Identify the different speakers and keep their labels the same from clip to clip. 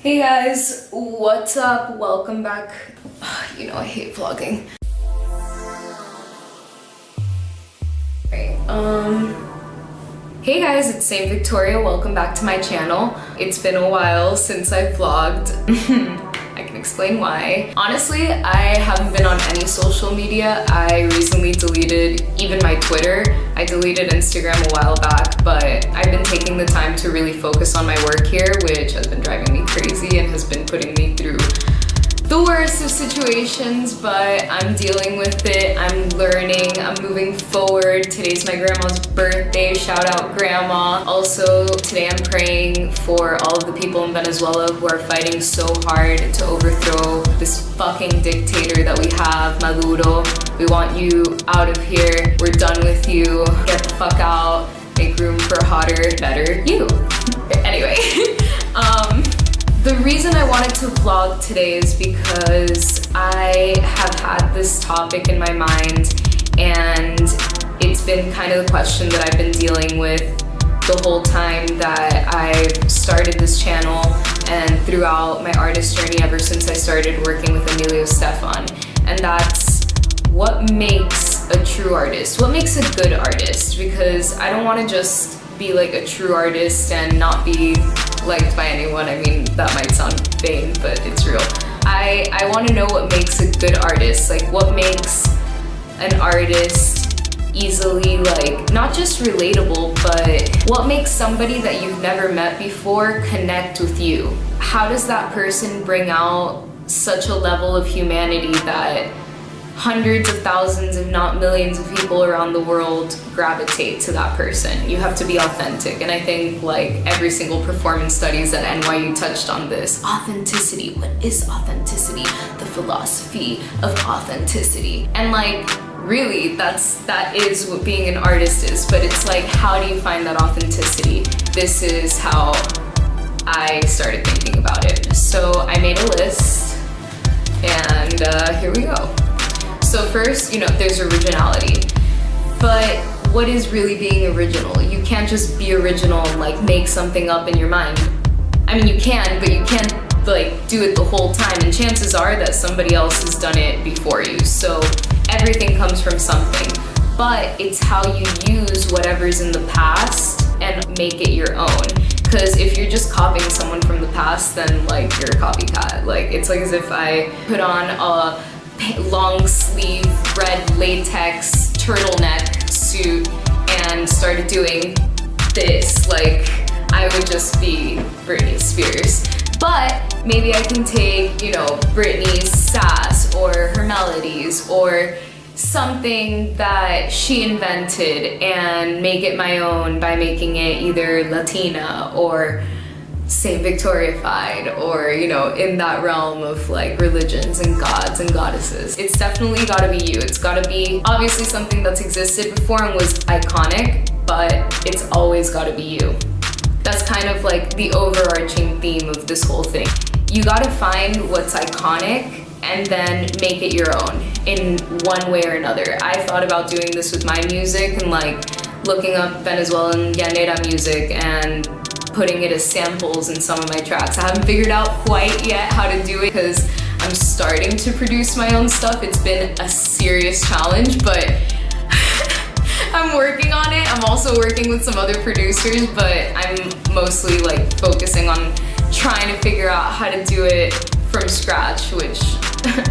Speaker 1: Hey guys, what's up? Welcome back. You know I hate vlogging. Hey guys, it's Saint Victoria. Welcome back to my channel. It's been a while since I vlogged. I can explain why. Honestly, I haven't been on any social media. I recently deleted even my Twitter. I deleted Instagram a while back, but I've been taking the time to really focus on my work here, which has been driving me crazy and has been putting me through the worst of situations, but I'm dealing with it. I'm learning, I'm moving forward. Today's my grandma's birthday. Shout out grandma. Also, today I'm praying for all of the people in Venezuela who are fighting so hard to overthrow this fucking dictator that we have, Maduro. We want you out of here. We're done with you. Get the fuck out. Make room for a hotter, better you. Anyway, the reason I wanted to vlog today is because I have had this topic in my mind, and it's been kind of the question that I've been dealing with the whole time that I've started this channel and throughout my artist journey ever since I started working with Emilio Stefan. And that's what makes a true artist, what makes a good artist, because I don't want to just be like a true artist and not be liked by anyone. I mean, that might sound vain, but it's real. I want to know what makes a good artist, like what makes an artist easily, like, not just relatable, but what makes somebody that you've never met before connect with you? How does that person bring out such a level of humanity that hundreds of thousands, if not millions of people around the world gravitate to that person? You have to be authentic. And I think like every single performance studies at NYU touched on this. Authenticity. What is authenticity? The philosophy of authenticity. And like, really, that is what being an artist is. But it's like, how do you find that authenticity? This is how I started thinking about it. So I made a list, and here we go. So first, you know, there's originality. But what is really being original? You can't just be original and like make something up in your mind. I mean, you can, but you can't like do it the whole time. And chances are that somebody else has done it before you. So everything comes from something. But it's how you use whatever's in the past and make it your own. Because if you're just copying someone from the past, then like you're a copycat. Like, it's like as if I put on a long sleeve red latex turtleneck suit and started doing this, like I would just be Britney Spears. But maybe I can take, you know, Britney's sass or her melodies or something that she invented and make it my own by making it either Latina or Saint Victoria-fied, or, you know, in that realm of like religions and gods and goddesses. It's definitely gotta be you. It's gotta be obviously something that's existed before and was iconic, but it's always gotta be you. That's kind of like the overarching theme of this whole thing. You gotta find what's iconic and then make it your own in one way or another. I thought about doing this with my music and like looking up Venezuelan llanera music and putting it as samples in some of my tracks. I haven't figured out quite yet how to do it because I'm starting to produce my own stuff. It's been a serious challenge, but I'm working on it. I'm also working with some other producers, but I'm mostly like focusing on trying to figure out how to do it from scratch, which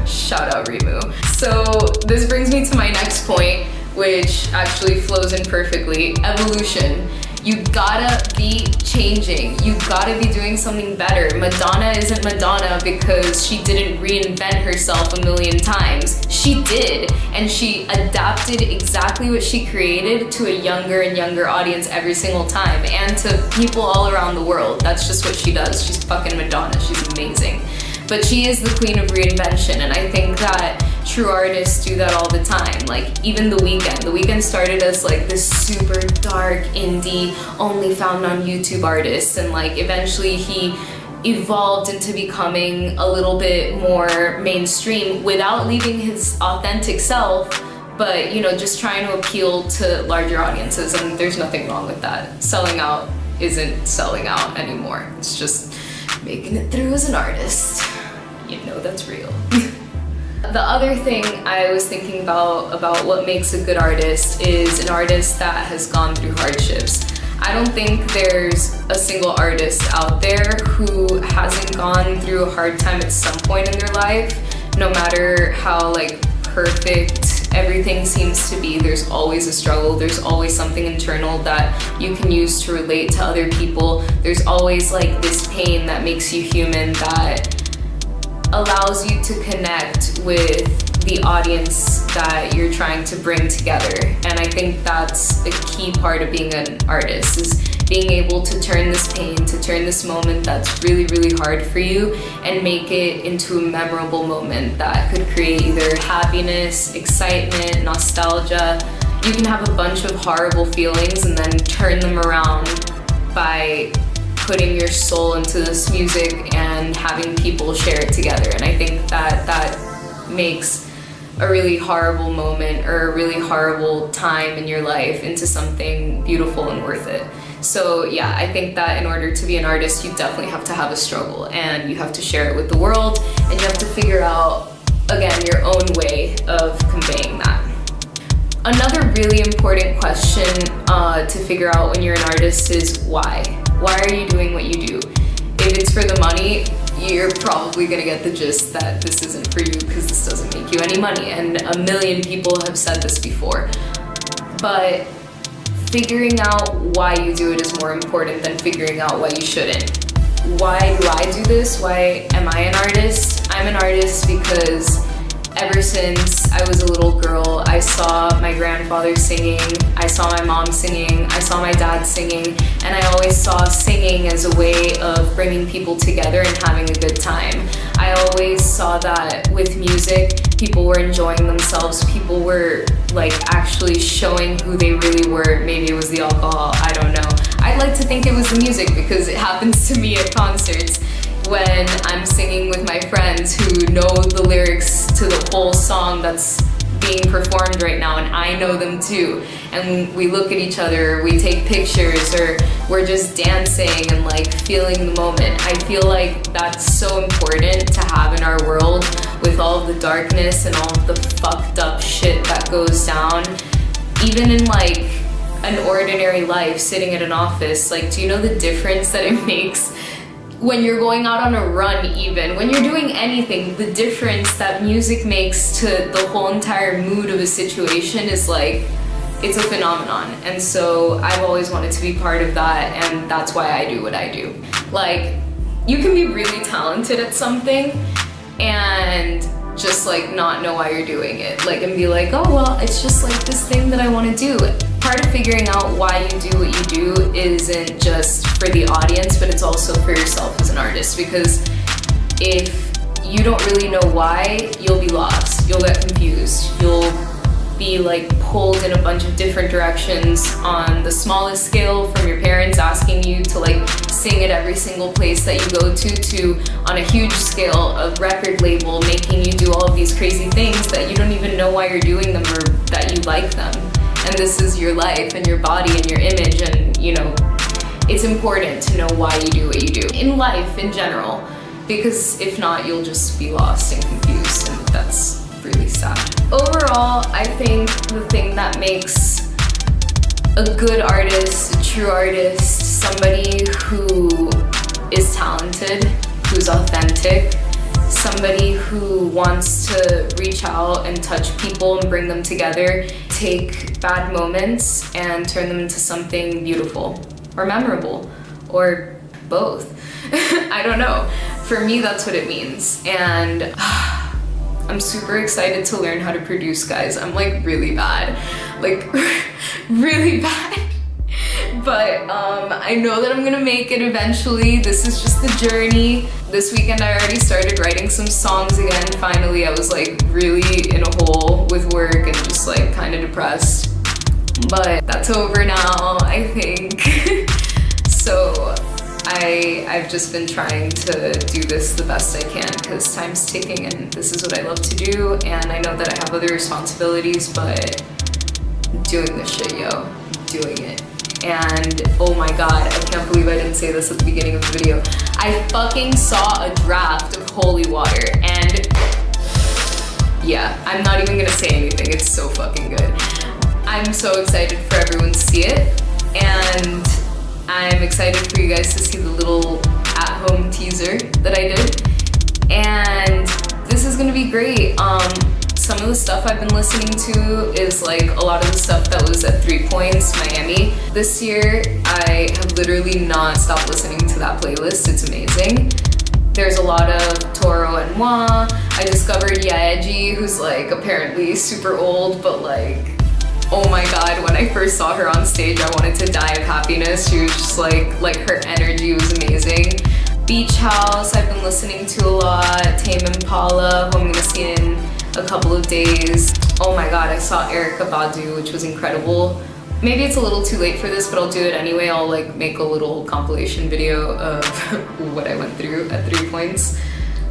Speaker 1: shout out Remu. So this brings me to my next point, which actually flows in perfectly. Evolution. You gotta be changing. You gotta be doing something better. Madonna isn't Madonna because she didn't reinvent herself a million times. She did, and she adapted exactly what she created to a younger and younger audience every single time, and to people all around the world. That's just what she does. She's fucking Madonna. She's amazing. But she is the queen of reinvention, and I think that true artists do that all the time. Like even The Weeknd. The Weeknd started as like this super dark indie, only found on YouTube artist, and like eventually he evolved into becoming a little bit more mainstream without leaving his authentic self, but you know, just trying to appeal to larger audiences, and there's nothing wrong with that. Selling out isn't selling out anymore. It's just making it through as an artist. You know that's real. The other thing I was thinking about what makes a good artist is an artist that has gone through hardships. I don't think there's a single artist out there who hasn't gone through a hard time at some point in their life. No matter how like perfect everything seems to be, there's always a struggle. There's always something internal that you can use to relate to other people. There's always like this pain that makes you human, that allows you to connect with the audience that you're trying to bring together. And I think that's a key part of being an artist, is being able to turn this pain, to turn this moment that's really, really hard for you and make it into a memorable moment that could create either happiness, excitement, nostalgia. You can have a bunch of horrible feelings and then turn them around by putting your soul into this music and having people share it together. And I think that makes a really horrible moment or a really horrible time in your life into something beautiful and worth it. So yeah, I think that in order to be an artist, you definitely have to have a struggle, and you have to share it with the world, and you have to figure out, again, your own way of conveying that. Another really important question to figure out when you're an artist is why. Why are you doing what you do? If it's for the money, you're probably gonna get the gist that this isn't for you because this doesn't make you any money, and a million people have said this before. But figuring out why you do it is more important than figuring out why you shouldn't. Why do I do this? Why am I an artist? I'm an artist because ever since I was a little girl, I saw my grandfather singing, I saw my mom singing, I saw my dad singing, and I always saw singing as a way of bringing people together and having a good time. I always saw that with music, people were enjoying themselves, people were like actually showing who they really were. Maybe it was the alcohol, I don't know. I'd like to think it was the music because it happens to me at concerts when I'm singing with my friends who know the lyrics to the whole song that's being performed right now, and I know them too. And we look at each other, we take pictures, or we're just dancing and like feeling the moment. I feel like that's so important to have in our world with all of the darkness and all of the fucked up shit that goes down. Even in like an ordinary life, sitting at an office, like, do you know the difference that it makes when you're going out on a run, even when you're doing anything? The difference that music makes to the whole entire mood of a situation is like, it's a phenomenon. And so I've always wanted to be part of that, and that's why I do what I do. Like, you can be really talented at something and just like not know why you're doing it, like, and be like, oh well, it's just like this thing that I want to do. Part of figuring out why you do what you do isn't just for the audience, but it's also for yourself as an artist, because if you don't really know why, you'll be lost, you'll get confused, you'll be like pulled in a bunch of different directions, on the smallest scale from your parents asking you to like sing at every single place that you go to on a huge scale, a record label making you do all of these crazy things that you don't even know why you're doing them or that you like them. And this is your life and your body and your image, and you know, it's important to know why you do what you do in life in general, because if not, you'll just be lost and confused, and that's really sad. Overall, I think the thing that makes a good artist, a true artist, somebody who is talented, who's authentic, somebody who wants to reach out and touch people and bring them together, take bad moments and turn them into something beautiful or memorable or both. I don't know. For me, that's what it means. And I'm super excited to learn how to produce, guys. I'm like really bad, like really bad. But I know that I'm gonna make it eventually. This is just the journey. This weekend I already started writing some songs again. Finally, I was like really in a hole with work and just like kind of depressed. But that's over now, I think. So I've just been trying to do this the best I can, because time's ticking and this is what I love to do, and I know that I have other responsibilities, but I'm doing this shit, yo. I'm doing it. And oh my god, I can't believe I didn't say this at the beginning of the video. I fucking saw a draft of holy water, and yeah, I'm not even gonna say anything. It's so fucking good. I'm so excited for everyone to see it, and I'm excited for you guys to see the little at-home teaser that I did. And this is gonna be great. Some of the stuff I've been listening to is like a lot of the stuff that was at 3 Points, Miami. This year, I have literally not stopped listening to that playlist. It's amazing. There's a lot of Toro and Moi. I discovered Yaeji, who's like apparently super old, but like, oh my god, when I first saw her on stage, I wanted to die of happiness. She was just like her energy was amazing. Beach House, I've been listening to a lot. Tame Impala, who I'm gonna see in a couple of days. Oh my god, I saw Erykah Badu, which was incredible. Maybe it's a little too late for this, but I'll do it anyway. I'll like make a little compilation video of what I went through at 3 Points.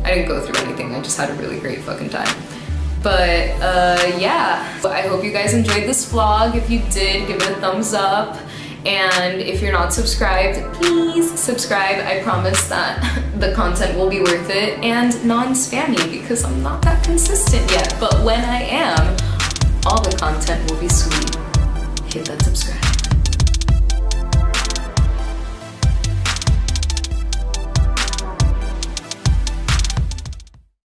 Speaker 1: I didn't go through anything, I just had a really great fucking time. But yeah, I hope you guys enjoyed this vlog. If you did, give it a thumbs up. And if you're not subscribed, please subscribe. I promise that the content will be worth it and non-spammy because I'm not that consistent yet. But when I am, all the content will be sweet. Hit that subscribe.